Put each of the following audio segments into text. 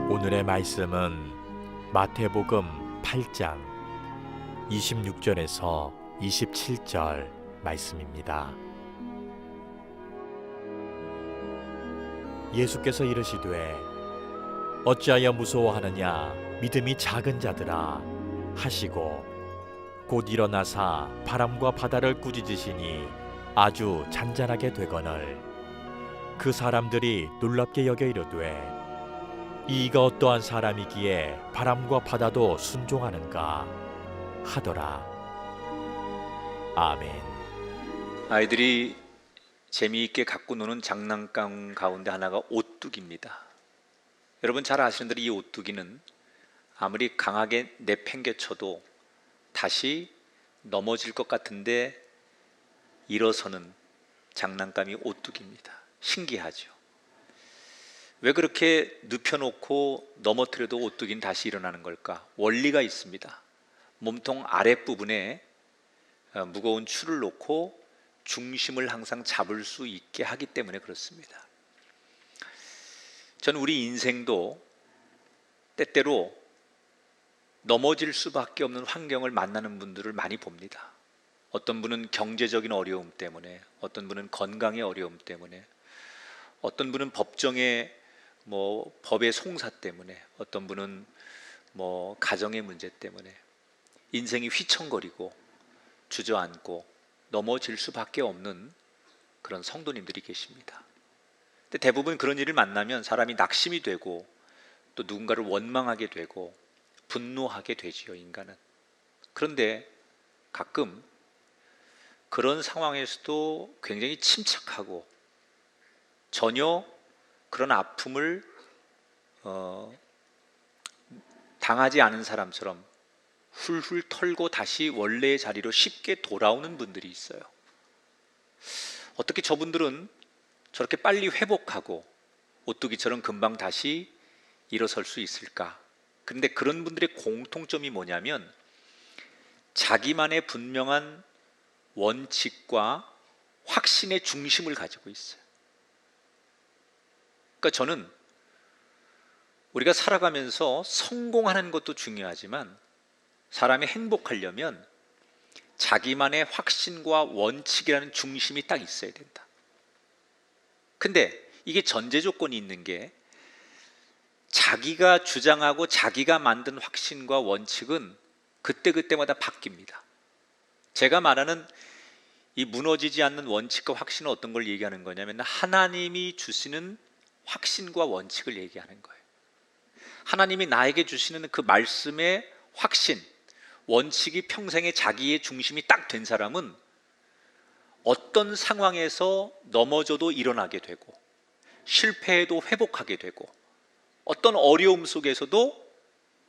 오늘의 말씀은 마태복음 8장 26절에서 27절 말씀입니다. 예수께서 이르시되 어찌하여 무서워하느냐 믿음이 작은 자들아 하시고 곧 일어나사 바람과 바다를 꾸짖으시니 아주 잔잔하게 되거늘 그 사람들이 놀랍게 여겨 이르되 이가 어떠한 사람이기에 바람과 바다도 순종하는가 하더라. 아멘. 아이들이 재미있게 갖고 노는 장난감 가운데 하나가 오뚜기입니다. 여러분 잘 아시는 대로 이 오뚜기는 아무리 강하게 내팽개쳐도 다시 넘어질 것 같은데 일어서는 장난감이 오뚜기입니다. 신기하죠. 왜 그렇게 눕혀놓고 넘어뜨려도 오뚜기는 다시 일어나는 걸까? 원리가 있습니다. 몸통 아랫부분에 무거운 줄을 놓고 중심을 항상 잡을 수 있게 하기 때문에 그렇습니다. 전 우리 인생도 때때로 넘어질 수밖에 없는 환경을 만나는 분들을 많이 봅니다. 어떤 분은 경제적인 어려움 때문에, 어떤 분은 건강의 어려움 때문에, 어떤 분은 법의 송사 때문에, 어떤 분은 가정의 문제 때문에 인생이 휘청거리고 주저앉고 넘어질 수밖에 없는 그런 성도님들이 계십니다. 근데 대부분 그런 일을 만나면 사람이 낙심이 되고 또 누군가를 원망하게 되고 분노하게 되지요, 인간은. 그런데 가끔 그런 상황에서도 굉장히 침착하고 전혀 그런 아픔을 당하지 않은 사람처럼 훌훌 털고 다시 원래의 자리로 쉽게 돌아오는 분들이 있어요. 어떻게 저분들은 저렇게 빨리 회복하고 오뚜기처럼 금방 다시 일어설 수 있을까? 그런데 그런 분들의 공통점이 뭐냐면 자기만의 분명한 원칙과 확신의 중심을 가지고 있어요. 그러니까 저는 우리가 살아가면서 성공하는 것도 중요하지만 사람이 행복하려면 자기만의 확신과 원칙이라는 중심이 딱 있어야 된다. 근데 이게 전제 조건이 있는 게 자기가 주장하고 자기가 만든 확신과 원칙은 그때그때마다 바뀝니다. 제가 말하는 이 무너지지 않는 원칙과 확신은 어떤 걸 얘기하는 거냐면 하나님이 주시는 확신과 원칙을 얘기하는 거예요. 하나님이 나에게 주시는 그 말씀의 확신, 원칙이 평생에 자기의 중심이 딱 된 사람은 어떤 상황에서 넘어져도 일어나게 되고 실패해도 회복하게 되고 어떤 어려움 속에서도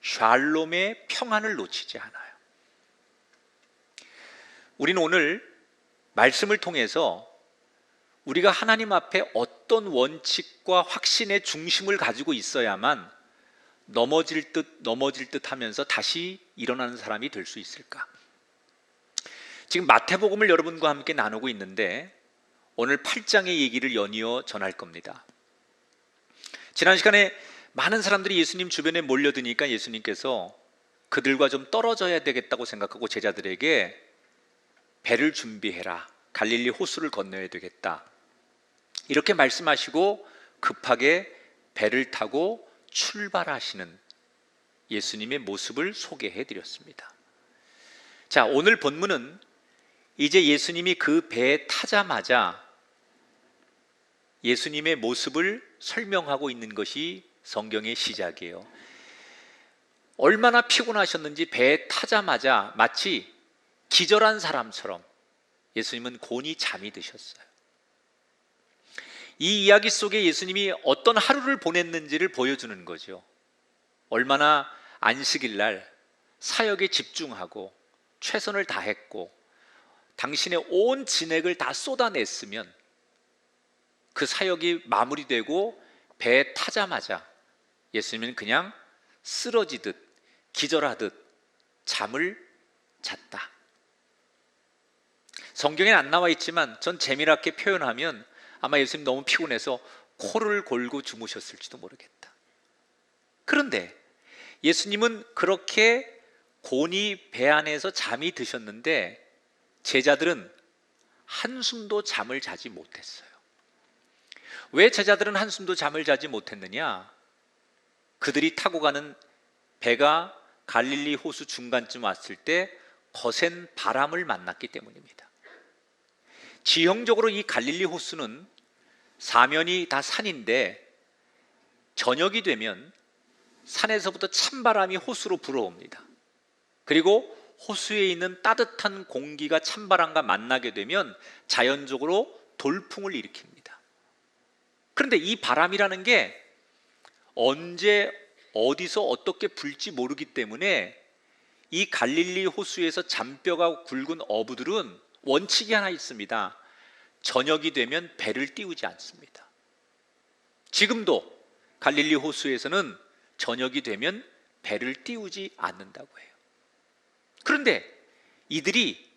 샬롬의 평안을 놓치지 않아요. 우리는 오늘 말씀을 통해서 우리가 하나님 앞에 어떤 원칙과 확신의 중심을 가지고 있어야만 넘어질 듯 하면서 다시 일어나는 사람이 될 수 있을까? 지금 마태복음을 여러분과 함께 나누고 있는데 오늘 8장의 얘기를 연이어 전할 겁니다. 지난 시간에 많은 사람들이 예수님 주변에 몰려드니까 예수님께서 그들과 좀 떨어져야 되겠다고 생각하고 제자들에게 배를 준비해라, 갈릴리 호수를 건너야 되겠다, 이렇게 말씀하시고 급하게 배를 타고 출발하시는 예수님의 모습을 소개해 드렸습니다. 자, 오늘 본문은 이제 예수님이 그 배에 타자마자 예수님의 모습을 설명하고 있는 것이 성경의 시작이에요. 얼마나 피곤하셨는지 배에 타자마자 마치 기절한 사람처럼 예수님은 곤히 잠이 드셨어요. 이 이야기 속에 예수님이 어떤 하루를 보냈는지를 보여주는 거죠. 얼마나 안식일 날 사역에 집중하고 최선을 다했고 당신의 온 진액을 다 쏟아냈으면 그 사역이 마무리되고 배에 타자마자 예수님은 그냥 쓰러지듯 기절하듯 잠을 잤다. 성경에는 안 나와 있지만 전 재미나게 표현하면 아마 예수님 너무 피곤해서 코를 골고 주무셨을지도 모르겠다. 그런데 예수님은 그렇게 곤히 배 안에서 잠이 드셨는데 제자들은 한숨도 잠을 자지 못했어요. 왜 제자들은 한숨도 잠을 자지 못했느냐? 그들이 타고 가는 배가 갈릴리 호수 중간쯤 왔을 때 거센 바람을 만났기 때문입니다. 지형적으로 이 갈릴리 호수는 사면이 다 산인데 저녁이 되면 산에서부터 찬바람이 호수로 불어옵니다. 그리고 호수에 있는 따뜻한 공기가 찬바람과 만나게 되면 자연적으로 돌풍을 일으킵니다. 그런데 이 바람이라는 게 언제 어디서 어떻게 불지 모르기 때문에 이 갈릴리 호수에서 잔뼈가 굵은 어부들은 원칙이 하나 있습니다. 저녁이 되면 배를 띄우지 않습니다. 지금도 갈릴리 호수에서는 저녁이 되면 배를 띄우지 않는다고 해요. 그런데 이들이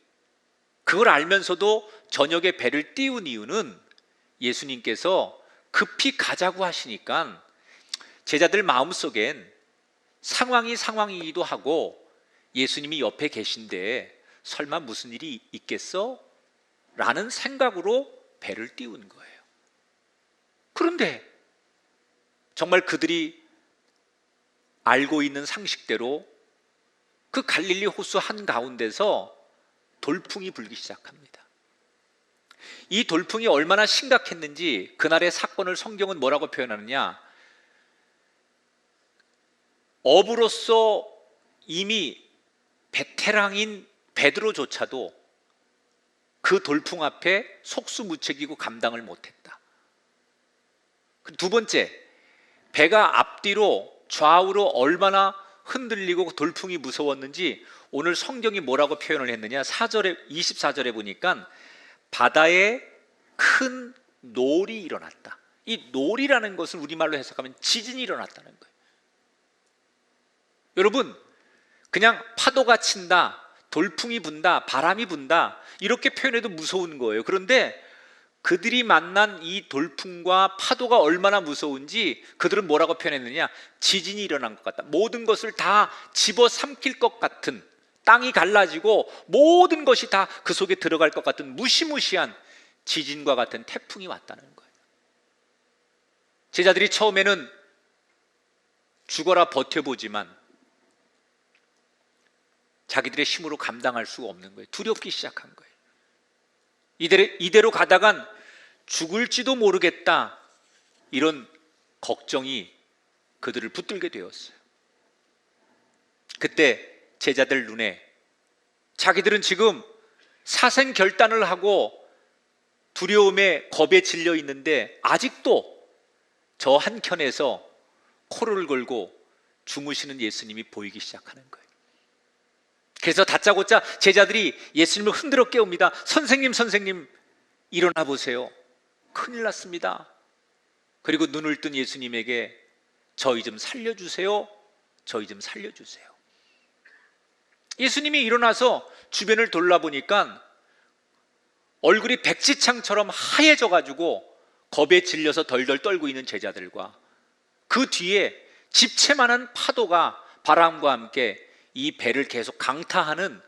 그걸 알면서도 저녁에 배를 띄운 이유는 예수님께서 급히 가자고 하시니까 제자들 마음속엔 상황이기도 하고 예수님이 옆에 계신데 설마 무슨 일이 있겠어? 라는 생각으로 배를 띄운 거예요. 그런데 정말 그들이 알고 있는 상식대로 그 갈릴리 호수 한가운데서 돌풍이 불기 시작합니다. 이 돌풍이 얼마나 심각했는지 그날의 사건을 성경은 뭐라고 표현하느냐? 어부로서 이미 베테랑인 베드로조차도 그 돌풍 앞에 속수무책이고 감당을 못했다. 두 번째, 배가 앞뒤로 좌우로 얼마나 흔들리고 돌풍이 무서웠는지 오늘 성경이 뭐라고 표현을 했느냐? 24절에 보니까 바다에 큰 놀이 일어났다. 이 놀이라는 것을 우리말로 해석하면 지진이 일어났다는 거예요. 여러분, 그냥 파도가 친다, 돌풍이 분다, 바람이 분다 이렇게 표현해도 무서운 거예요. 그런데 그들이 만난 이 돌풍과 파도가 얼마나 무서운지 그들은 뭐라고 표현했느냐? 지진이 일어난 것 같다. 모든 것을 다 집어삼킬 것 같은, 땅이 갈라지고 모든 것이 다 그 속에 들어갈 것 같은 무시무시한 지진과 같은 태풍이 왔다는 거예요. 제자들이 처음에는 죽어라 버텨보지만 자기들의 힘으로 감당할 수가 없는 거예요. 두렵기 시작한 거예요. 이대로 가다간 죽을지도 모르겠다, 이런 걱정이 그들을 붙들게 되었어요. 그때 제자들 눈에 자기들은 지금 사생결단을 하고 두려움에 겁에 질려 있는데 아직도 저 한켠에서 코를 걸고 주무시는 예수님이 보이기 시작하는 거예요. 그래서 다짜고짜 제자들이 예수님을 흔들어 깨웁니다. 선생님, 일어나 보세요. 큰일 났습니다. 그리고 눈을 뜬 예수님에게 저희 좀 살려주세요. 예수님이 일어나서 주변을 돌아보니까 얼굴이 백지창처럼 하얘져 가지고 겁에 질려서 덜덜 떨고 있는 제자들과 그 뒤에 집채만한 파도가 바람과 함께 이 배를 계속 강타하는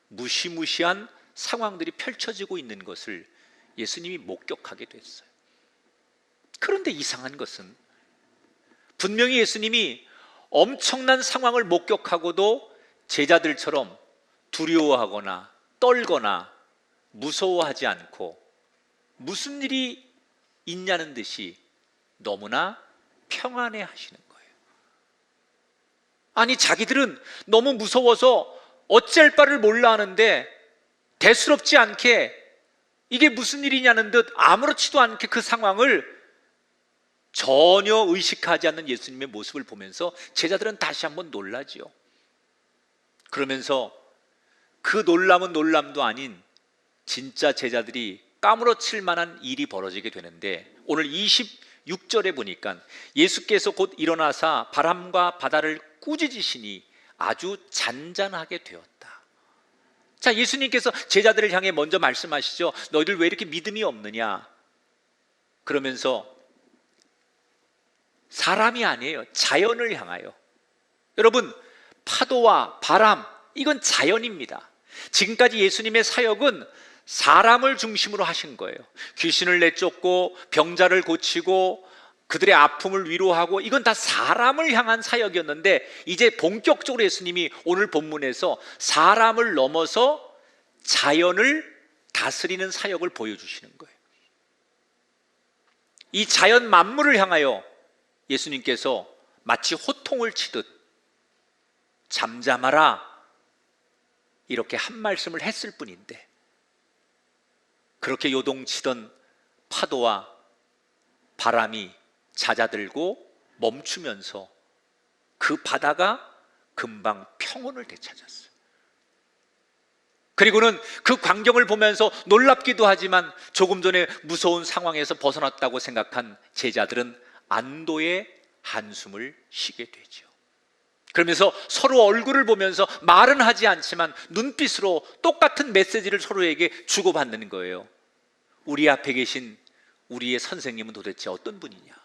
무시무시한 상황들이 펼쳐지고 있는 것을 예수님이 목격하게 됐어요. 그런데 이상한 것은 분명히 예수님이 엄청난 상황을 목격하고도 제자들처럼 두려워하거나 떨거나 무서워하지 않고 무슨 일이 있냐는 듯이 너무나 평안해 하시는 거예요. 아니, 자기들은 너무 무서워서 어찌할 바를 몰라 하는데 대수롭지 않게 이게 무슨 일이냐는 듯 아무렇지도 않게 그 상황을 전혀 의식하지 않는 예수님의 모습을 보면서 제자들은 다시 한번 놀라지요. 그러면서 그 놀람은 놀람도 아닌 진짜 제자들이 까무러칠 만한 일이 벌어지게 되는데 오늘 26절에 보니까 예수께서 곧 일어나사 바람과 바다를 꾸짖으시니 아주 잔잔하게 되었다. 자, 예수님께서 제자들을 향해 먼저 말씀하시죠. 너희들 왜 이렇게 믿음이 없느냐? 그러면서 사람이 아니에요. 자연을 향하여 여러분, 파도와 바람, 이건 자연입니다. 지금까지 예수님의 사역은 사람을 중심으로 하신 거예요. 귀신을 내쫓고 병자를 고치고 그들의 아픔을 위로하고, 이건 다 사람을 향한 사역이었는데, 이제 본격적으로 예수님이 오늘 본문에서 사람을 넘어서 자연을 다스리는 사역을 보여주시는 거예요. 이 자연 만물을 향하여 예수님께서 마치 호통을 치듯 잠잠하라, 이렇게 한 말씀을 했을 뿐인데, 그렇게 요동치던 파도와 바람이 잦아들고 멈추면서 그 바다가 금방 평온을 되찾았어요. 그리고는 그 광경을 보면서 놀랍기도 하지만 조금 전에 무서운 상황에서 벗어났다고 생각한 제자들은 안도의 한숨을 쉬게 되죠. 그러면서 서로 얼굴을 보면서 말은 하지 않지만 눈빛으로 똑같은 메시지를 서로에게 주고받는 거예요. 우리 앞에 계신 우리의 선생님은 도대체 어떤 분이냐?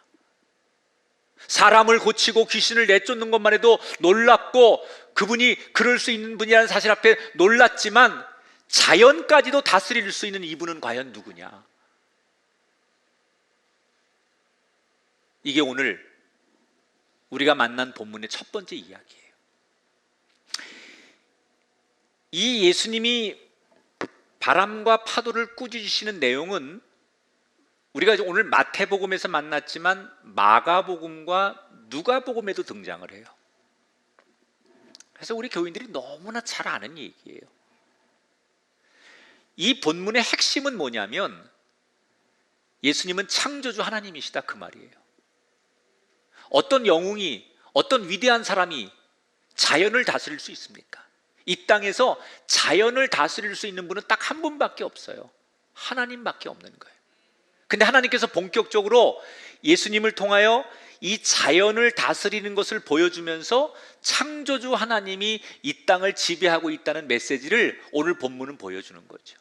사람을 고치고 귀신을 내쫓는 것만 해도 놀랍고 그분이 그럴 수 있는 분이라는 사실 앞에 놀랐지만, 자연까지도 다스릴 수 있는 이분은 과연 누구냐? 이게 오늘 우리가 만난 본문의 첫 번째 이야기예요. 이 예수님이 바람과 파도를 꾸짖으시는 내용은 우리가 오늘 마태복음에서 만났지만 마가복음과 누가복음에도 등장을 해요. 그래서 우리 교인들이 너무나 잘 아는 얘기예요. 이 본문의 핵심은 뭐냐면, 예수님은 창조주 하나님이시다, 그 말이에요. 어떤 영웅이, 어떤 위대한 사람이 자연을 다스릴 수 있습니까? 이 땅에서 자연을 다스릴 수 있는 분은 딱 한 분밖에 없어요. 하나님밖에 없는 거예요. 근데 하나님께서 본격적으로 예수님을 통하여 이 자연을 다스리는 것을 보여주면서 창조주 하나님이 이 땅을 지배하고 있다는 메시지를 오늘 본문은 보여주는 거죠.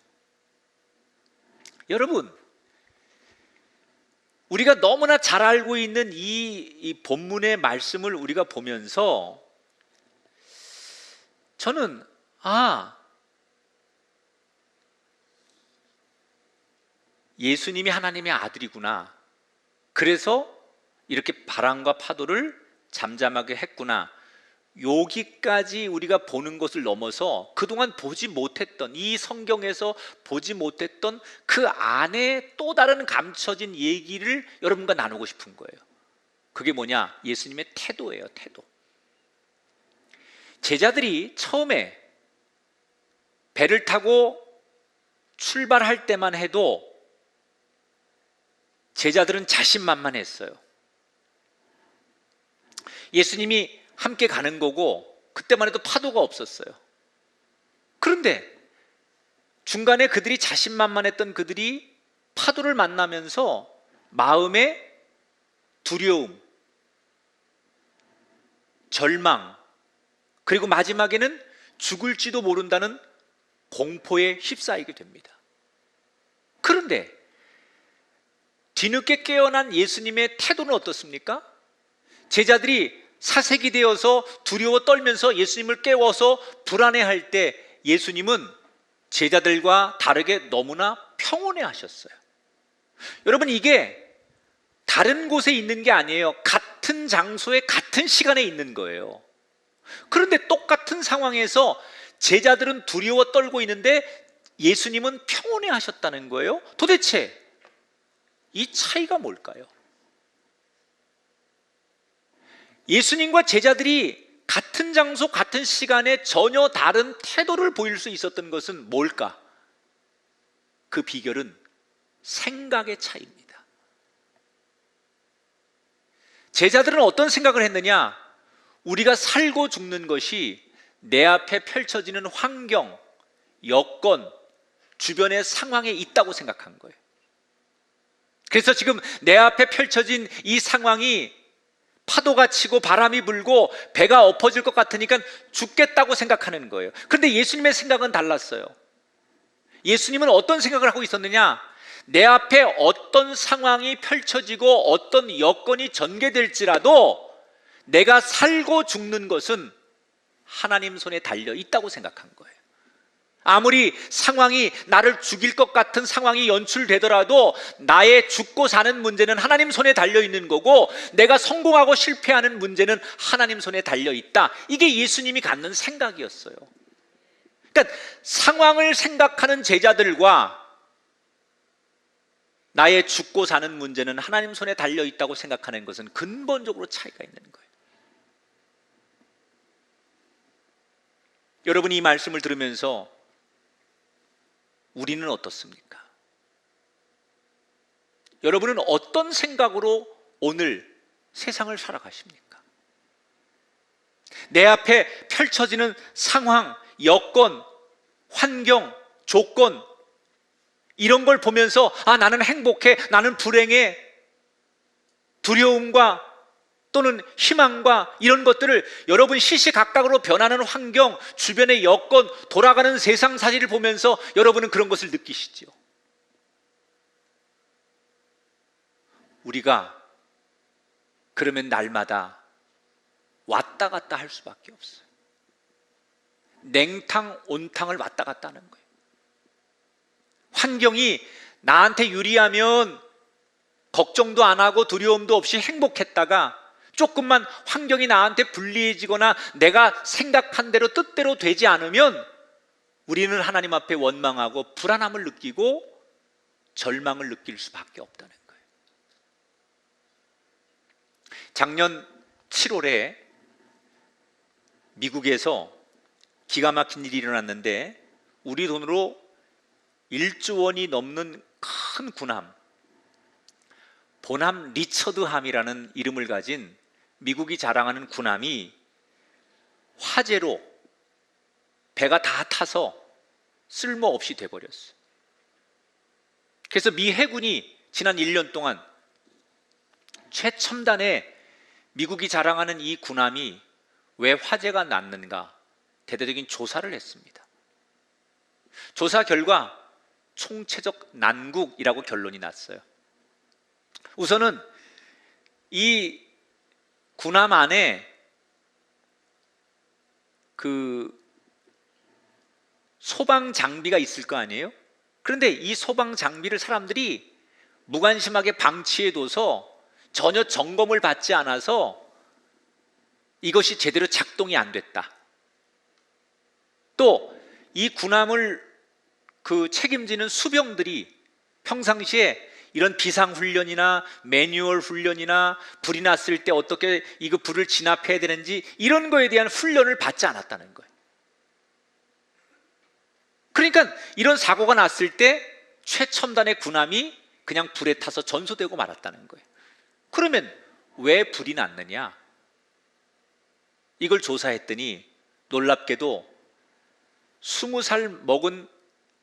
여러분, 우리가 너무나 잘 알고 있는 이 본문의 말씀을 우리가 보면서 저는 예수님이 하나님의 아들이구나, 그래서 이렇게 바람과 파도를 잠잠하게 했구나, 여기까지 우리가 보는 것을 넘어서 그동안 보지 못했던, 이 성경에서 보지 못했던 그 안에 또 다른 감춰진 얘기를 여러분과 나누고 싶은 거예요. 그게 뭐냐? 예수님의 태도예요. 태도. 제자들이 처음에 배를 타고 출발할 때만 해도 제자들은 자신만만했어요. 예수님이 함께 가는 거고 그때만 해도 파도가 없었어요. 그런데 중간에 그들이 자신만만했던 그들이 파도를 만나면서 마음에 두려움, 절망, 그리고 마지막에는 죽을지도 모른다는 공포에 휩싸이게 됩니다. 그런데 뒤늦게 깨어난 예수님의 태도는 어떻습니까? 제자들이 사색이 되어서 두려워 떨면서 예수님을 깨워서 불안해할 때 예수님은 제자들과 다르게 너무나 평온해 하셨어요. 여러분, 이게 다른 곳에 있는 게 아니에요. 같은 장소에 같은 시간에 있는 거예요. 그런데 똑같은 상황에서 제자들은 두려워 떨고 있는데 예수님은 평온해 하셨다는 거예요. 도대체 이 차이가 뭘까요? 예수님과 제자들이 같은 장소, 같은 시간에 전혀 다른 태도를 보일 수 있었던 것은 뭘까? 그 비결은 생각의 차이입니다. 제자들은 어떤 생각을 했느냐? 우리가 살고 죽는 것이 내 앞에 펼쳐지는 환경, 여건, 주변의 상황에 있다고 생각한 거예요. 그래서 지금 내 앞에 펼쳐진 이 상황이 파도가 치고 바람이 불고 배가 엎어질 것 같으니까 죽겠다고 생각하는 거예요. 그런데 예수님의 생각은 달랐어요. 예수님은 어떤 생각을 하고 있었느냐? 내 앞에 어떤 상황이 펼쳐지고 어떤 여건이 전개될지라도 내가 살고 죽는 것은 하나님 손에 달려 있다고 생각한 거예요. 아무리 상황이 나를 죽일 것 같은 상황이 연출되더라도 나의 죽고 사는 문제는 하나님 손에 달려 있는 거고, 내가 성공하고 실패하는 문제는 하나님 손에 달려 있다. 이게 예수님이 갖는 생각이었어요. 그러니까 상황을 생각하는 제자들과 나의 죽고 사는 문제는 하나님 손에 달려 있다고 생각하는 것은 근본적으로 차이가 있는 거예요. 여러분이 이 말씀을 들으면서 우리는 어떻습니까? 여러분은 어떤 생각으로 오늘 세상을 살아가십니까? 내 앞에 펼쳐지는 상황, 여건, 환경, 조건, 이런 걸 보면서 나는 행복해, 나는 불행해, 두려움과 또는 희망과 이런 것들을 여러분 시시각각으로 변하는 환경, 주변의 여건, 돌아가는 세상 사실을 보면서 여러분은 그런 것을 느끼시죠. 우리가 그러면 날마다 왔다 갔다 할 수밖에 없어요. 냉탕, 온탕을 왔다 갔다 하는 거예요. 환경이 나한테 유리하면 걱정도 안 하고 두려움도 없이 행복했다가 조금만 환경이 나한테 불리해지거나 내가 생각한 대로 뜻대로 되지 않으면 우리는 하나님 앞에 원망하고 불안함을 느끼고 절망을 느낄 수밖에 없다는 거예요. 작년 7월에 미국에서 기가 막힌 일이 일어났는데, 우리 돈으로 1조 원이 넘는 큰 군함, 보남 리처드함이라는 이름을 가진 미국이 자랑하는 군함이 화재로 배가 다 타서 쓸모없이 돼버렸어요. 그래서 미 해군이 지난 1년 동안 최첨단의 미국이 자랑하는 이 군함이 왜 화재가 났는가 대대적인 조사를 했습니다. 조사 결과 총체적 난국이라고 결론이 났어요. 우선은 이 군함 안에 그 소방 장비가 있을 거 아니에요? 그런데 이 소방 장비를 사람들이 무관심하게 방치해둬서 전혀 점검을 받지 않아서 이것이 제대로 작동이 안 됐다. 또 이 군함을 책임지는 수병들이 평상시에 이런 비상훈련이나 매뉴얼 훈련이나 불이 났을 때 어떻게 이거 불을 진압해야 되는지 이런 거에 대한 훈련을 받지 않았다는 거예요. 그러니까 이런 사고가 났을 때 최첨단의 군함이 그냥 불에 타서 전소되고 말았다는 거예요. 그러면 왜 불이 났느냐? 이걸 조사했더니 놀랍게도 20살 먹은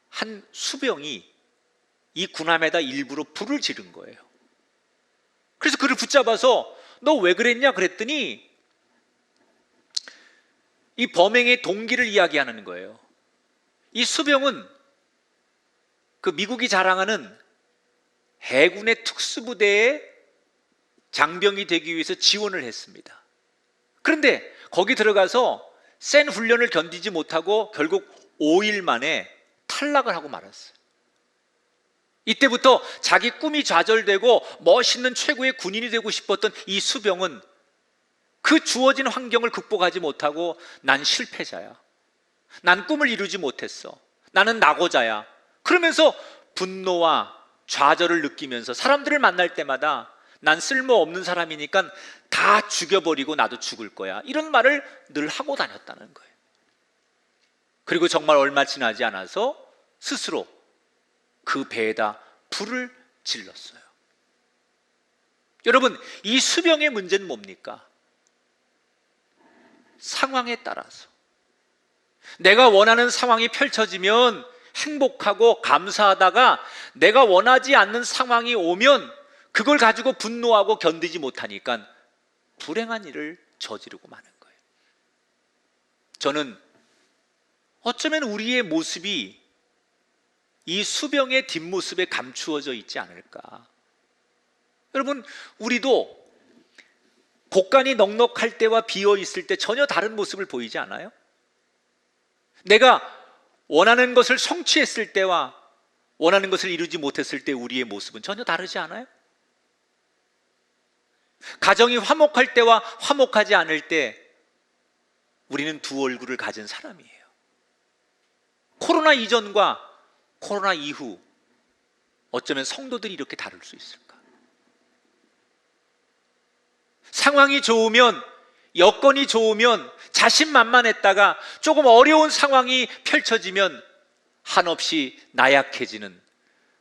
한 수병이 이 군함에다 일부러 불을 지른 거예요. 그래서 그를 붙잡아서 너 왜 그랬냐 그랬더니 이 범행의 동기를 이야기하는 거예요. 이 수병은 그 미국이 자랑하는 해군의 특수부대의 장병이 되기 위해서 지원을 했습니다. 그런데 거기 들어가서 센 훈련을 견디지 못하고 결국 5일 만에 탈락을 하고 말았어요. 이때부터 자기 꿈이 좌절되고 멋있는 최고의 군인이 되고 싶었던 이 수병은 그 주어진 환경을 극복하지 못하고 난 실패자야, 난 꿈을 이루지 못했어, 나는 낙오자야, 그러면서 분노와 좌절을 느끼면서 사람들을 만날 때마다 난 쓸모없는 사람이니까 다 죽여버리고 나도 죽을 거야, 이런 말을 늘 하고 다녔다는 거예요. 그리고 정말 얼마 지나지 않아서 스스로 그 배에다 불을 질렀어요. 여러분, 이 수병의 문제는 뭡니까? 상황에 따라서 내가 원하는 상황이 펼쳐지면 행복하고 감사하다가 내가 원하지 않는 상황이 오면 그걸 가지고 분노하고 견디지 못하니까 불행한 일을 저지르고 마는 거예요. 저는 어쩌면 우리의 모습이 이 수병의 뒷모습에 감추어져 있지 않을까. 여러분, 우리도 곡간이 넉넉할 때와 비어 있을 때 전혀 다른 모습을 보이지 않아요? 내가 원하는 것을 성취했을 때와 원하는 것을 이루지 못했을 때 우리의 모습은 전혀 다르지 않아요? 가정이 화목할 때와 화목하지 않을 때 우리는 두 얼굴을 가진 사람이에요. 코로나 이전과 코로나 이후 어쩌면 성도들이 이렇게 다를 수 있을까? 상황이 좋으면, 여건이 좋으면 자신만만했다가 조금 어려운 상황이 펼쳐지면 한없이 나약해지는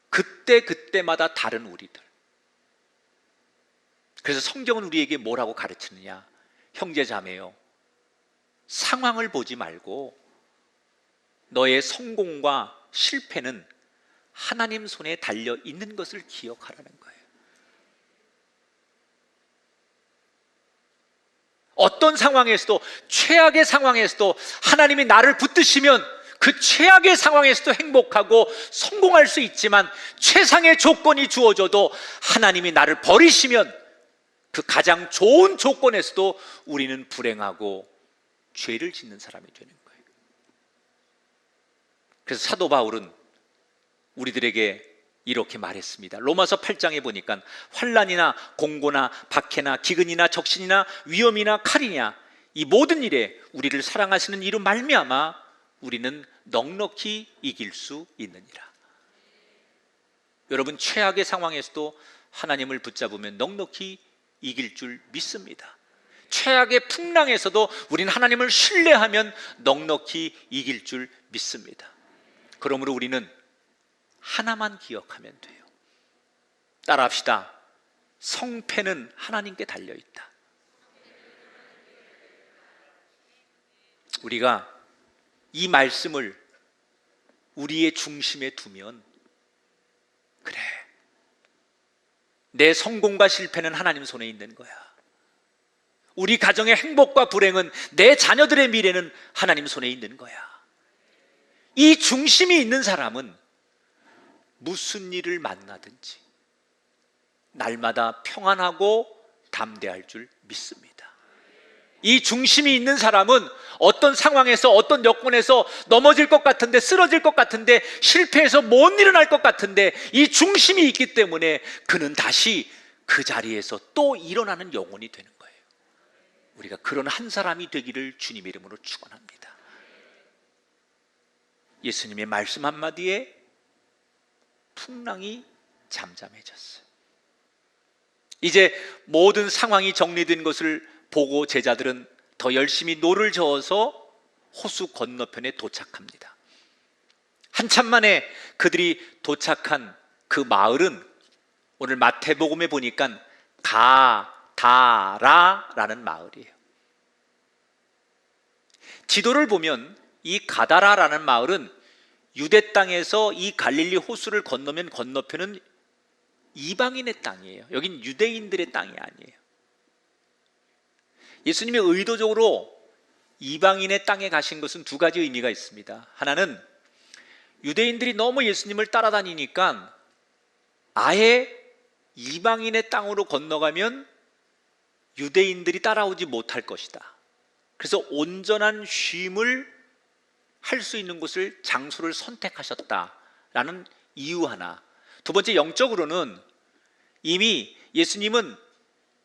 그때마다 다른 우리들. 그래서 성경은 우리에게 뭐라고 가르치느냐? 형제자매요, 상황을 보지 말고 너의 성공과 실패는 하나님 손에 달려 있는 것을 기억하라는 거예요. 어떤 상황에서도, 최악의 상황에서도 하나님이 나를 붙드시면 그 최악의 상황에서도 행복하고 성공할 수 있지만, 최상의 조건이 주어져도 하나님이 나를 버리시면 그 가장 좋은 조건에서도 우리는 불행하고 죄를 짓는 사람이 되는 거예요. 그래서 사도 바울은 우리들에게 이렇게 말했습니다. 로마서 8장에 보니까 환난이나 공고나 박해나 기근이나 적신이나 위험이나 칼이냐, 이 모든 일에 우리를 사랑하시는 이로 말미암아 우리는 넉넉히 이길 수 있느니라. 여러분, 최악의 상황에서도 하나님을 붙잡으면 넉넉히 이길 줄 믿습니다. 최악의 풍랑에서도 우리는 하나님을 신뢰하면 넉넉히 이길 줄 믿습니다. 그러므로 우리는 하나만 기억하면 돼요. 따라합시다. 성패는 하나님께 달려있다. 우리가 이 말씀을 우리의 중심에 두면, 그래, 내 성공과 실패는 하나님 손에 있는 거야. 우리 가정의 행복과 불행은, 내 자녀들의 미래는 하나님 손에 있는 거야. 이 중심이 있는 사람은 무슨 일을 만나든지 날마다 평안하고 담대할 줄 믿습니다. 이 중심이 있는 사람은 어떤 상황에서, 어떤 여건에서 넘어질 것 같은데, 쓰러질 것 같은데, 실패해서 못 일어날 것 같은데, 이 중심이 있기 때문에 그는 다시 그 자리에서 또 일어나는 영혼이 되는 거예요. 우리가 그런 한 사람이 되기를 주님의 이름으로 축원합니다. 예수님의 말씀 한마디에 풍랑이 잠잠해졌어요. 이제 모든 상황이 정리된 것을 보고 제자들은 더 열심히 노를 저어서 호수 건너편에 도착합니다. 한참 만에 그들이 도착한 그 마을은 오늘 마태복음에 보니까 가다라라는 마을이에요. 지도를 보면 이 가다라라는 마을은 유대 땅에서 이 갈릴리 호수를 건너면 건너편은 이방인의 땅이에요. 여긴 유대인들의 땅이 아니에요. 예수님이 의도적으로 이방인의 땅에 가신 것은 두 가지 의미가 있습니다. 하나는 유대인들이 너무 예수님을 따라다니니까 아예 이방인의 땅으로 건너가면 유대인들이 따라오지 못할 것이다. 그래서 온전한 쉼을 할 수 있는 곳을, 장소를 선택하셨다라는 이유 하나. 두 번째, 영적으로는 이미 예수님은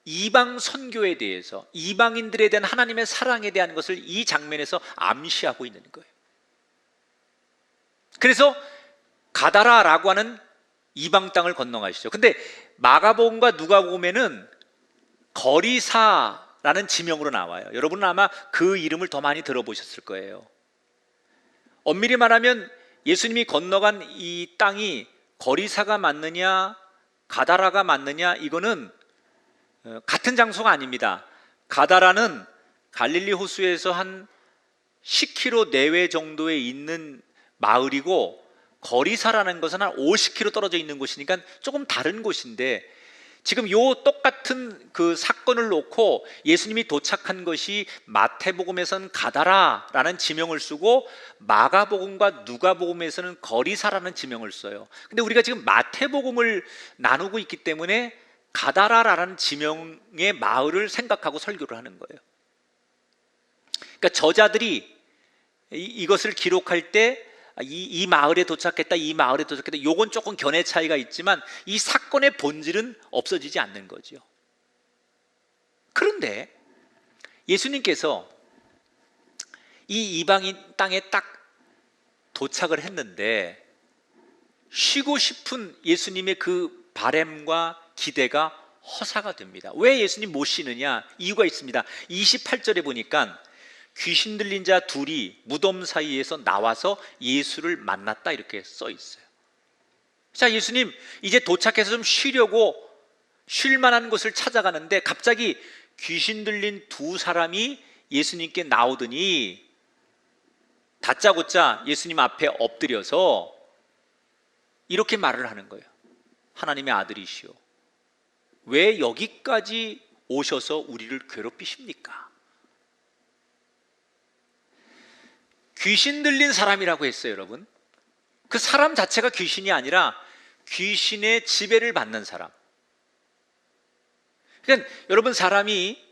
이방 선교에 대해서, 이방인들에 대한 하나님의 사랑에 대한 것을 이 장면에서 암시하고 있는 거예요. 그래서 가다라라고 하는 이방 땅을 건너가시죠. 근데 마가복음과 누가복음에는 거리사라는 지명으로 나와요. 여러분은 아마 그 이름을 더 많이 들어보셨을 거예요. 엄밀히 말하면 예수님이 건너간 이 땅이 거리사가 맞느냐 가다라가 맞느냐, 이거는 같은 장소가 아닙니다. 가다라는 갈릴리 호수에서 한 10km 내외 정도에 있는 마을이고, 거리사라는 것은 한 50km 떨어져 있는 곳이니까 조금 다른 곳인데, 지금 요 똑같은 그 사건을 놓고 예수님이 도착한 것이 마태복음에서는 가다라라는 지명을 쓰고 마가복음과 누가복음에서는 거리사라는 지명을 써요. 근데 우리가 지금 마태복음을 나누고 있기 때문에 가다라라는 지명의 마을을 생각하고 설교를 하는 거예요. 그러니까 저자들이 이것을 기록할 때 이 마을에 도착했다, 이 마을에 도착했다, 요건 조금 견해 차이가 있지만 이 사건의 본질은 없어지지 않는 거죠. 그런데 예수님께서 이 이방인 땅에 딱 도착을 했는데 쉬고 싶은 예수님의 그 바램과 기대가 허사가 됩니다. 왜 예수님 못 쉬느냐? 이유가 있습니다. 28절에 보니까 귀신 들린 자 둘이 무덤 사이에서 나와서 예수를 만났다 이렇게 써 있어요. 자, 예수님 이제 도착해서 좀 쉬려고 쉴 만한 곳을 찾아가는데 갑자기 귀신 들린 두 사람이 예수님께 나오더니 다짜고짜 예수님 앞에 엎드려서 이렇게 말을 하는 거예요. 하나님의 아들이시오, 왜 여기까지 오셔서 우리를 괴롭히십니까? 귀신 들린 사람이라고 했어요, 여러분. 그 사람 자체가 귀신이 아니라 귀신의 지배를 받는 사람. 그러니까 여러분, 사람이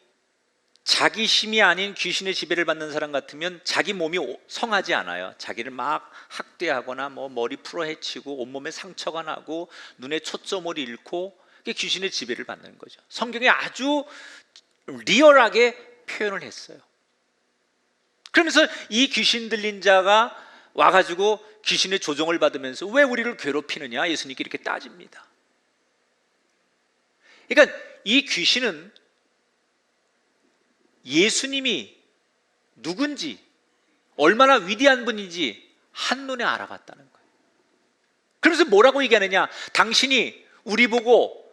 자기 힘이 아닌 귀신의 지배를 받는 사람 같으면 자기 몸이 성하지 않아요. 자기를 막 학대하거나 머리 풀어 헤치고 온몸에 상처가 나고 눈에 초점을 잃고, 그게 귀신의 지배를 받는 거죠. 성경에 아주 리얼하게 표현을 했어요. 그러면서 이 귀신 들린 자가 와가지고 귀신의 조종을 받으면서 왜 우리를 괴롭히느냐 예수님께 이렇게 따집니다. 그러니까 이 귀신은 예수님이 누군지, 얼마나 위대한 분인지 한눈에 알아봤다는 거예요. 그러면서 뭐라고 얘기하느냐? 당신이 우리 보고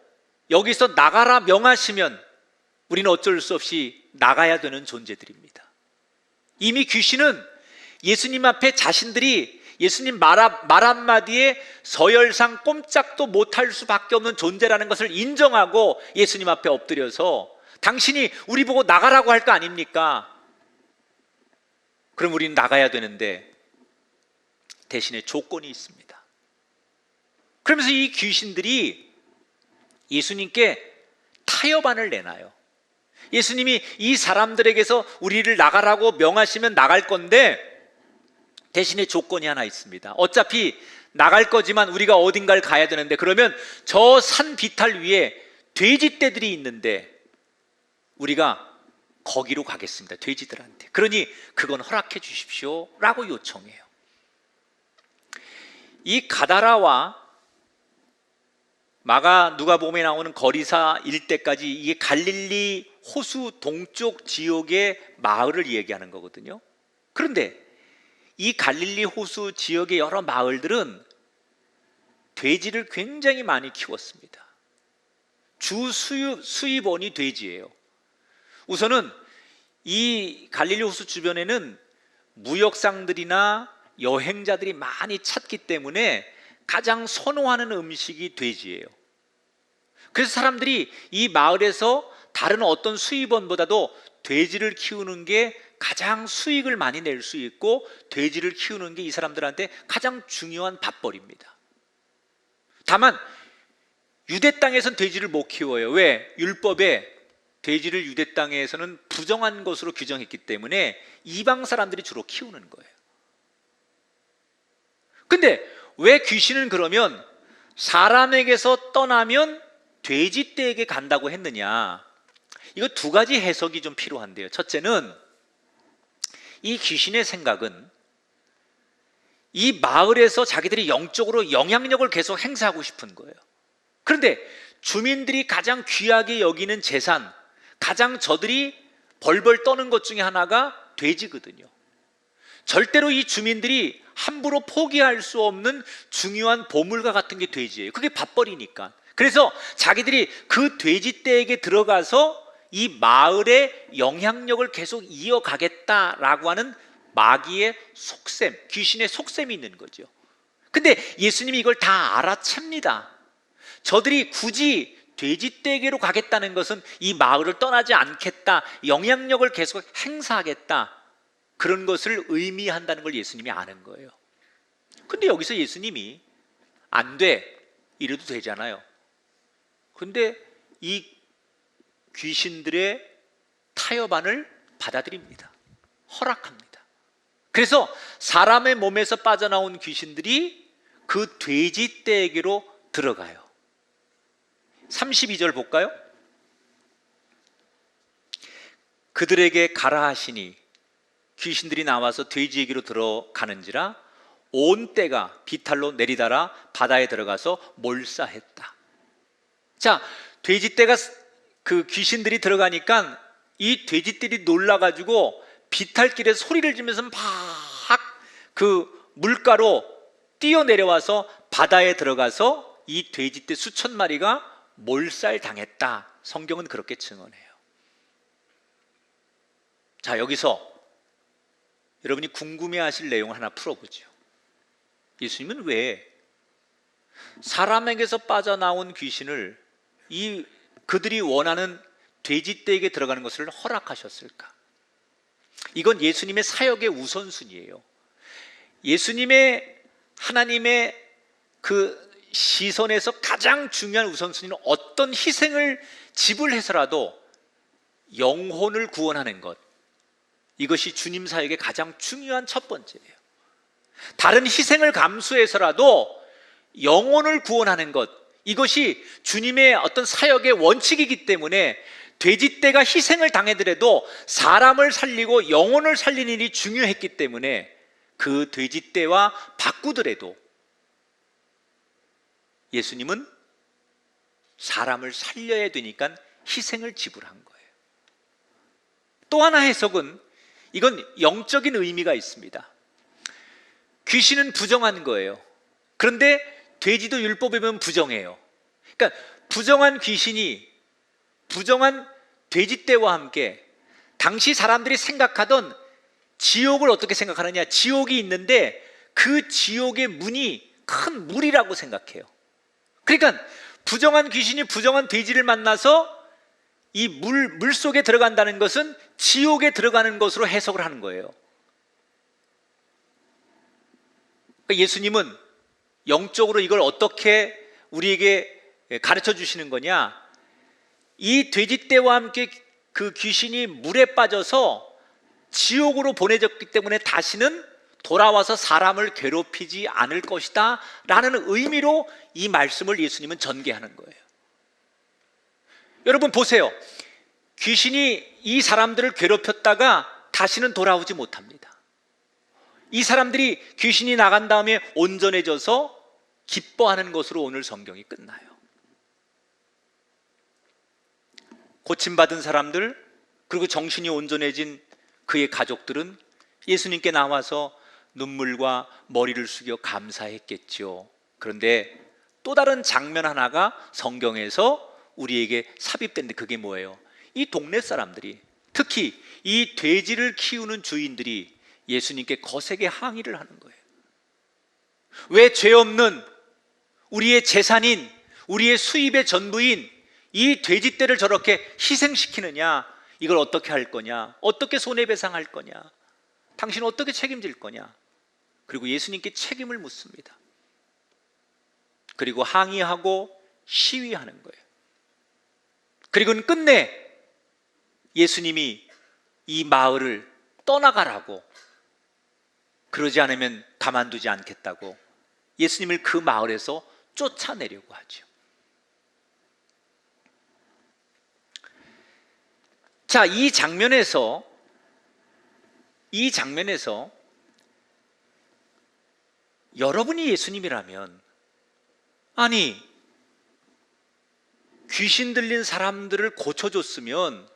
여기서 나가라 명하시면 우리는 어쩔 수 없이 나가야 되는 존재들입니다. 이미 귀신은 예수님 앞에 자신들이 예수님 말 한마디에 서열상 꼼짝도 못할 수밖에 없는 존재라는 것을 인정하고 예수님 앞에 엎드려서 당신이 우리 보고 나가라고 할 거 아닙니까? 그럼 우리는 나가야 되는데 대신에 조건이 있습니다. 그러면서 이 귀신들이 예수님께 타협안을 내놔요. 예수님이 이 사람들에게서 우리를 나가라고 명하시면 나갈 건데 대신에 조건이 하나 있습니다. 어차피 나갈 거지만 우리가 어딘가를 가야 되는데, 그러면 저 산 비탈 위에 돼지떼들이 있는데 우리가 거기로 가겠습니다. 돼지들한테. 그러니 그건 허락해 주십시오 라고 요청해요. 이 가다라와 누가복음에 나오는 거리사 일대까지 이게 갈릴리 호수 동쪽 지역의 마을을 얘기하는 거거든요. 그런데 이 갈릴리 호수 지역의 여러 마을들은 돼지를 굉장히 많이 키웠습니다. 주 수입원이 돼지예요. 우선은 이 갈릴리 호수 주변에는 무역상들이나 여행자들이 많이 찾기 때문에 가장 선호하는 음식이 돼지예요. 그래서 사람들이 이 마을에서 다른 어떤 수입원보다도 돼지를 키우는 게 가장 수익을 많이 낼 수 있고, 돼지를 키우는 게 이 사람들한테 가장 중요한 밥벌이입니다. 다만 유대 땅에서는 돼지를 못 키워요. 왜? 율법에 돼지를 유대 땅에서는 부정한 것으로 규정했기 때문에 이방 사람들이 주로 키우는 거예요. 근데 왜 귀신은 그러면 사람에게서 떠나면 돼지떼에게 간다고 했느냐? 이거 두 가지 해석이 좀 필요한데요. 첫째는 이 귀신의 생각은 이 마을에서 자기들이 영적으로 영향력을 계속 행사하고 싶은 거예요. 그런데 주민들이 가장 귀하게 여기는 재산, 가장 저들이 벌벌 떠는 것 중에 하나가 돼지거든요. 절대로 이 주민들이 함부로 포기할 수 없는 중요한 보물과 같은 게 돼지예요. 그게 밥벌이니까. 그래서 자기들이 그 돼지떼에게 들어가서 이 마을의 영향력을 계속 이어가겠다라고 하는 마귀의 속셈, 귀신의 속셈이 있는 거죠. 근데 예수님이 이걸 다 알아챕니다. 저들이 굳이 돼지떼에게로 가겠다는 것은 이 마을을 떠나지 않겠다, 영향력을 계속 행사하겠다, 그런 것을 의미한다는 걸 예수님이 아는 거예요. 근데 여기서 예수님이 안 돼, 이래도 되잖아요. 근데 이 귀신들의 타협안을 받아들입니다. 허락합니다. 그래서 사람의 몸에서 빠져나온 귀신들이 그 돼지떼에게로 들어가요. 32절 볼까요? 그들에게 가라 하시니 귀신들이 나와서 돼지에게로 들어가는지라 온 떼가 비탈로 내리달아 바다에 들어가서 몰사했다. 자, 돼지떼가 그 귀신들이 들어가니까 이 돼지들이 놀라가지고 비탈길에 소리를 지면서 막 그 물가로 뛰어내려와서 바다에 들어가서 이 돼지떼 수천 마리가 몰살당했다. 성경은 그렇게 증언해요. 자, 여기서 여러분이 궁금해하실 내용을 하나 풀어보죠. 예수님은 왜 사람에게서 빠져나온 귀신을 그들이 원하는 돼지떼에게 들어가는 것을 허락하셨을까? 이건 예수님의 사역의 우선순위예요. 예수님의 하나님의 그 시선에서 가장 중요한 우선순위는 어떤 희생을 지불해서라도 영혼을 구원하는 것, 이것이 주님 사역의 가장 중요한 첫 번째예요. 다른 희생을 감수해서라도 영혼을 구원하는 것, 이것이 주님의 어떤 사역의 원칙이기 때문에 돼지떼가 희생을 당하더라도 사람을 살리고 영혼을 살리는 일이 중요했기 때문에 그 돼지떼와 바꾸더라도 예수님은 사람을 살려야 되니까 희생을 지불한 거예요. 또 하나 해석은 이건 영적인 의미가 있습니다. 귀신은 부정한 거예요. 그런데 돼지도 율법에 보면 부정해요. 그러니까 부정한 귀신이 부정한 돼지떼와 함께 당시 사람들이 생각하던 지옥을 어떻게 생각하느냐, 지옥이 있는데 그 지옥의 문이 큰 물이라고 생각해요. 그러니까 부정한 귀신이 부정한 돼지를 만나서 이 물 속에 들어간다는 것은 지옥에 들어가는 것으로 해석을 하는 거예요. 예수님은 영적으로 이걸 어떻게 우리에게 가르쳐 주시는 거냐? 이 돼지떼와 함께 그 귀신이 물에 빠져서 지옥으로 보내졌기 때문에 다시는 돌아와서 사람을 괴롭히지 않을 것이다 라는 의미로 이 말씀을 예수님은 전개하는 거예요. 여러분 보세요. 귀신이 이 사람들을 괴롭혔다가 다시는 돌아오지 못합니다. 이 사람들이 귀신이 나간 다음에 온전해져서 기뻐하는 것으로 오늘 성경이 끝나요. 고침받은 사람들, 그리고 정신이 온전해진 그의 가족들은 예수님께 나와서 눈물과 머리를 숙여 감사했겠죠. 그런데 또 다른 장면 하나가 성경에서 우리에게 삽입된데 그게 뭐예요? 이 동네 사람들이, 특히 이 돼지를 키우는 주인들이 예수님께 거세게 항의를 하는 거예요. 왜 죄 없는 우리의 재산인, 우리의 수입의 전부인 이 돼지떼를 저렇게 희생시키느냐? 이걸 어떻게 할 거냐? 어떻게 손해배상할 거냐? 당신은 어떻게 책임질 거냐? 그리고 예수님께 책임을 묻습니다. 그리고 항의하고 시위하는 거예요. 그리고는 끝내 예수님이 이 마을을 떠나가라고, 그러지 않으면 가만두지 않겠다고 예수님을 그 마을에서 쫓아내려고 하죠. 자, 이 장면에서 여러분이 예수님이라면, 아니 귀신 들린 사람들을 고쳐줬으면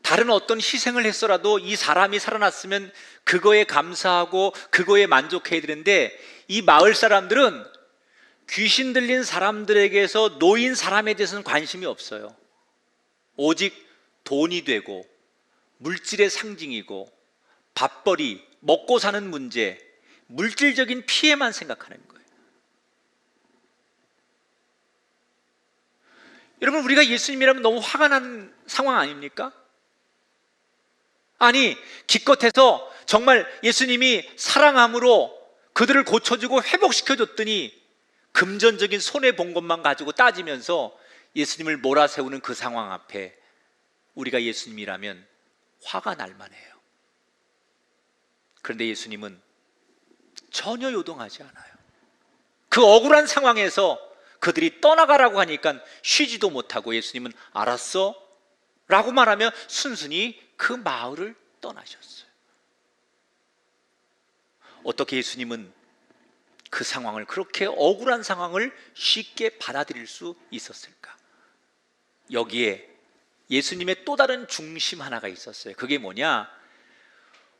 다른 어떤 희생을 했어라도 이 사람이 살아났으면 그거에 감사하고 그거에 만족해야 되는데, 이 마을 사람들은 귀신 들린 사람들에게서 노인 사람에 대해서는 관심이 없어요. 오직 돈이 되고 물질의 상징이고 밥벌이, 먹고 사는 문제, 물질적인 피해만 생각하는 거예요. 여러분, 우리가 예수님이라면 너무 화가 난 상황 아닙니까? 아니 기껏해서 정말 예수님이 사랑함으로 그들을 고쳐주고 회복시켜줬더니 금전적인 손해 본 것만 가지고 따지면서 예수님을 몰아세우는 그 상황 앞에 우리가 예수님이라면 화가 날 만해요. 그런데 예수님은 전혀 요동하지 않아요. 그 억울한 상황에서 그들이 떠나가라고 하니까 쉬지도 못하고 예수님은 알았어 라고 말하며 순순히 그 마을을 떠나셨어요. 어떻게 예수님은 그 상황을, 그렇게 억울한 상황을 쉽게 받아들일 수 있었을까? 여기에 예수님의 또 다른 중심 하나가 있었어요. 그게 뭐냐?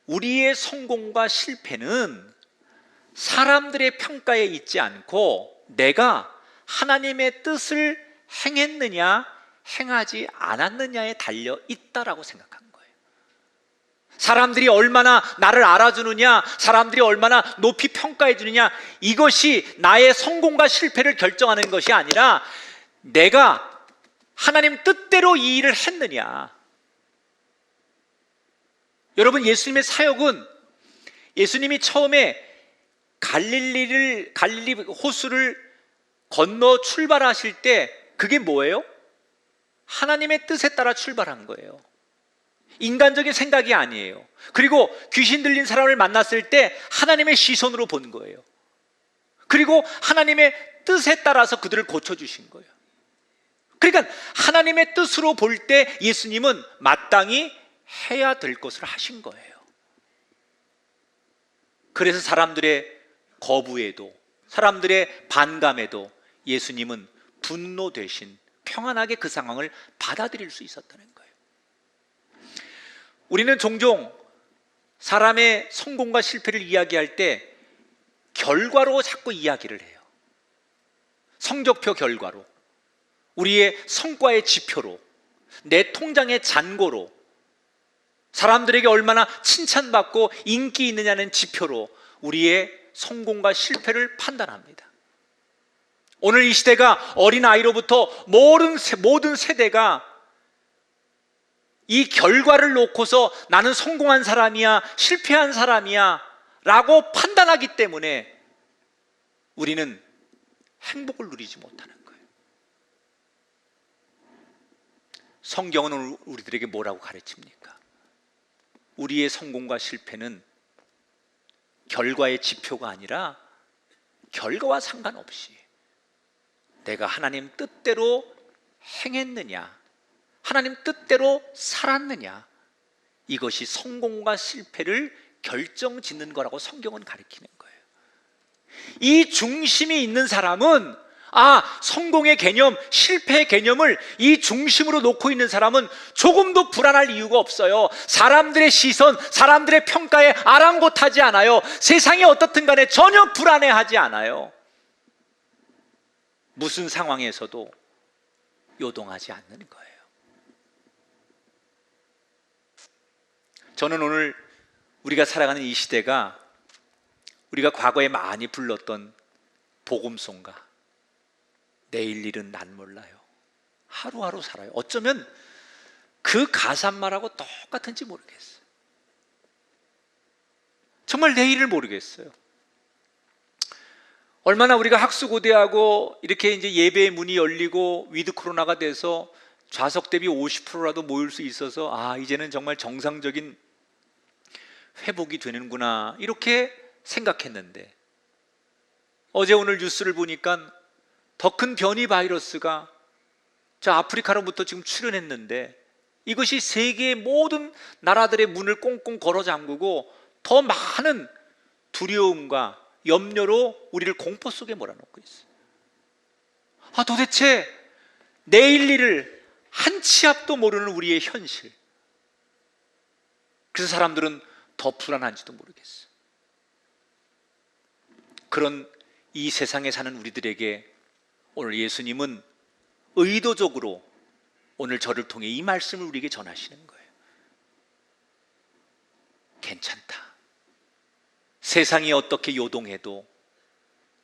우리의 성공과 실패는 사람들의 평가에 있지 않고 내가 하나님의 뜻을 행했느냐 행하지 않았느냐에 달려 있다라고 생각한 거예요. 사람들이 얼마나 나를 알아주느냐, 사람들이 얼마나 높이 평가해 주느냐, 이것이 나의 성공과 실패를 결정하는 것이 아니라 내가 하나님 뜻대로 이 일을 했느냐. 여러분, 예수님의 사역은, 예수님이 처음에 갈릴리 호수를 건너 출발하실 때 그게 뭐예요? 하나님의 뜻에 따라 출발한 거예요. 인간적인 생각이 아니에요. 그리고 귀신 들린 사람을 만났을 때 하나님의 시선으로 본 거예요. 그리고 하나님의 뜻에 따라서 그들을 고쳐주신 거예요. 그러니까 하나님의 뜻으로 볼 때 예수님은 마땅히 해야 될 것을 하신 거예요. 그래서 사람들의 거부에도, 사람들의 반감에도 예수님은 분노 대신 평안하게 그 상황을 받아들일 수 있었다는 거예요. 우리는 종종 사람의 성공과 실패를 이야기할 때 결과로 자꾸 이야기를 해요. 성적표 결과로, 우리의 성과의 지표로, 내 통장의 잔고로, 사람들에게 얼마나 칭찬받고 인기 있느냐는 지표로 우리의 성공과 실패를 판단합니다. 오늘 이 시대가 어린아이로부터 모든 세대가 이 결과를 놓고서 나는 성공한 사람이야, 실패한 사람이야 라고 판단하기 때문에 우리는 행복을 누리지 못하는 거예요. 성경은 우리들에게 뭐라고 가르칩니까? 우리의 성공과 실패는 결과의 지표가 아니라 결과와 상관없이 내가 하나님 뜻대로 행했느냐, 하나님 뜻대로 살았느냐, 이것이 성공과 실패를 결정짓는 거라고 성경은 가르치는 거예요. 이 중심이 있는 사람은, 성공의 개념, 실패의 개념을 이 중심으로 놓고 있는 사람은 조금도 불안할 이유가 없어요. 사람들의 시선, 사람들의 평가에 아랑곳하지 않아요. 세상이 어떻든 간에 전혀 불안해하지 않아요. 무슨 상황에서도 요동하지 않는 거예요. 저는 오늘 우리가 살아가는 이 시대가 우리가 과거에 많이 불렀던 복음송가, 내일 일은 난 몰라요, 하루하루 살아요, 어쩌면 그 가사말하고 똑같은지 모르겠어요. 정말 내일을 모르겠어요. 얼마나 우리가 학수고대하고 이렇게 이제 예배의 문이 열리고 위드 코로나가 돼서 좌석 대비 50%라도 모일 수 있어서 이제는 정말 정상적인 회복이 되는구나 이렇게 생각했는데, 어제 오늘 뉴스를 보니까 더 큰 변이 바이러스가 저 아프리카로부터 지금 출현했는데 이것이 세계의 모든 나라들의 문을 꽁꽁 걸어 잠그고 더 많은 두려움과 염려로 우리를 공포 속에 몰아넣고 있어요. 도대체 내일 일을 한 치 앞도 모르는 우리의 현실, 그래서 사람들은 더 불안한지도 모르겠어요. 그런 이 세상에 사는 우리들에게 오늘 예수님은 의도적으로 오늘 저를 통해 이 말씀을 우리에게 전하시는 거예요. 괜찮다. 세상이 어떻게 요동해도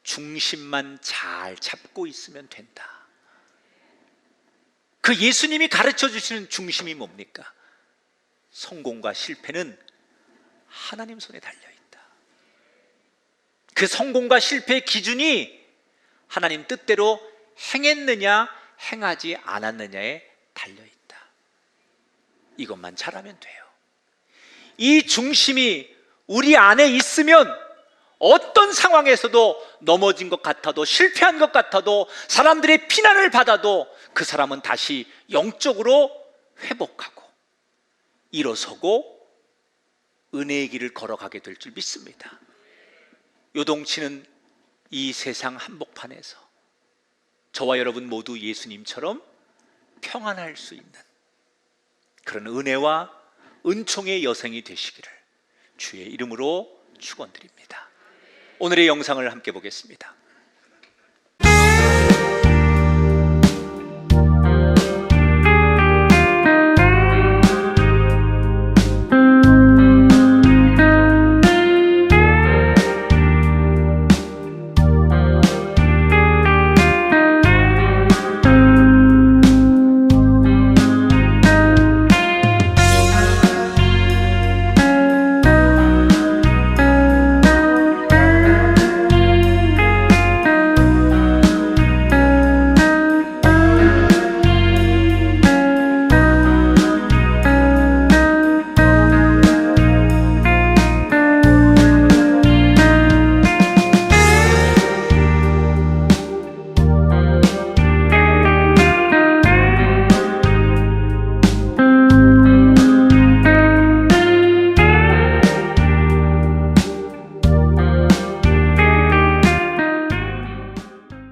중심만 잘 잡고 있으면 된다. 그 예수님이 가르쳐 주시는 중심이 뭡니까? 성공과 실패는 하나님 손에 달려있다. 그 성공과 실패의 기준이 하나님 뜻대로 행했느냐 행하지 않았느냐에 달려있다. 이것만 잘하면 돼요. 이 중심이 우리 안에 있으면 어떤 상황에서도 넘어진 것 같아도 실패한 것 같아도 사람들의 비난을 받아도 그 사람은 다시 영적으로 회복하고 일어서고 은혜의 길을 걸어가게 될 줄 믿습니다. 요동치는 이 세상 한복판에서 저와 여러분 모두 예수님처럼 평안할 수 있는 그런 은혜와 은총의 여생이 되시기를 주의 이름으로 축원드립니다. 오늘의 영상을 함께 보겠습니다.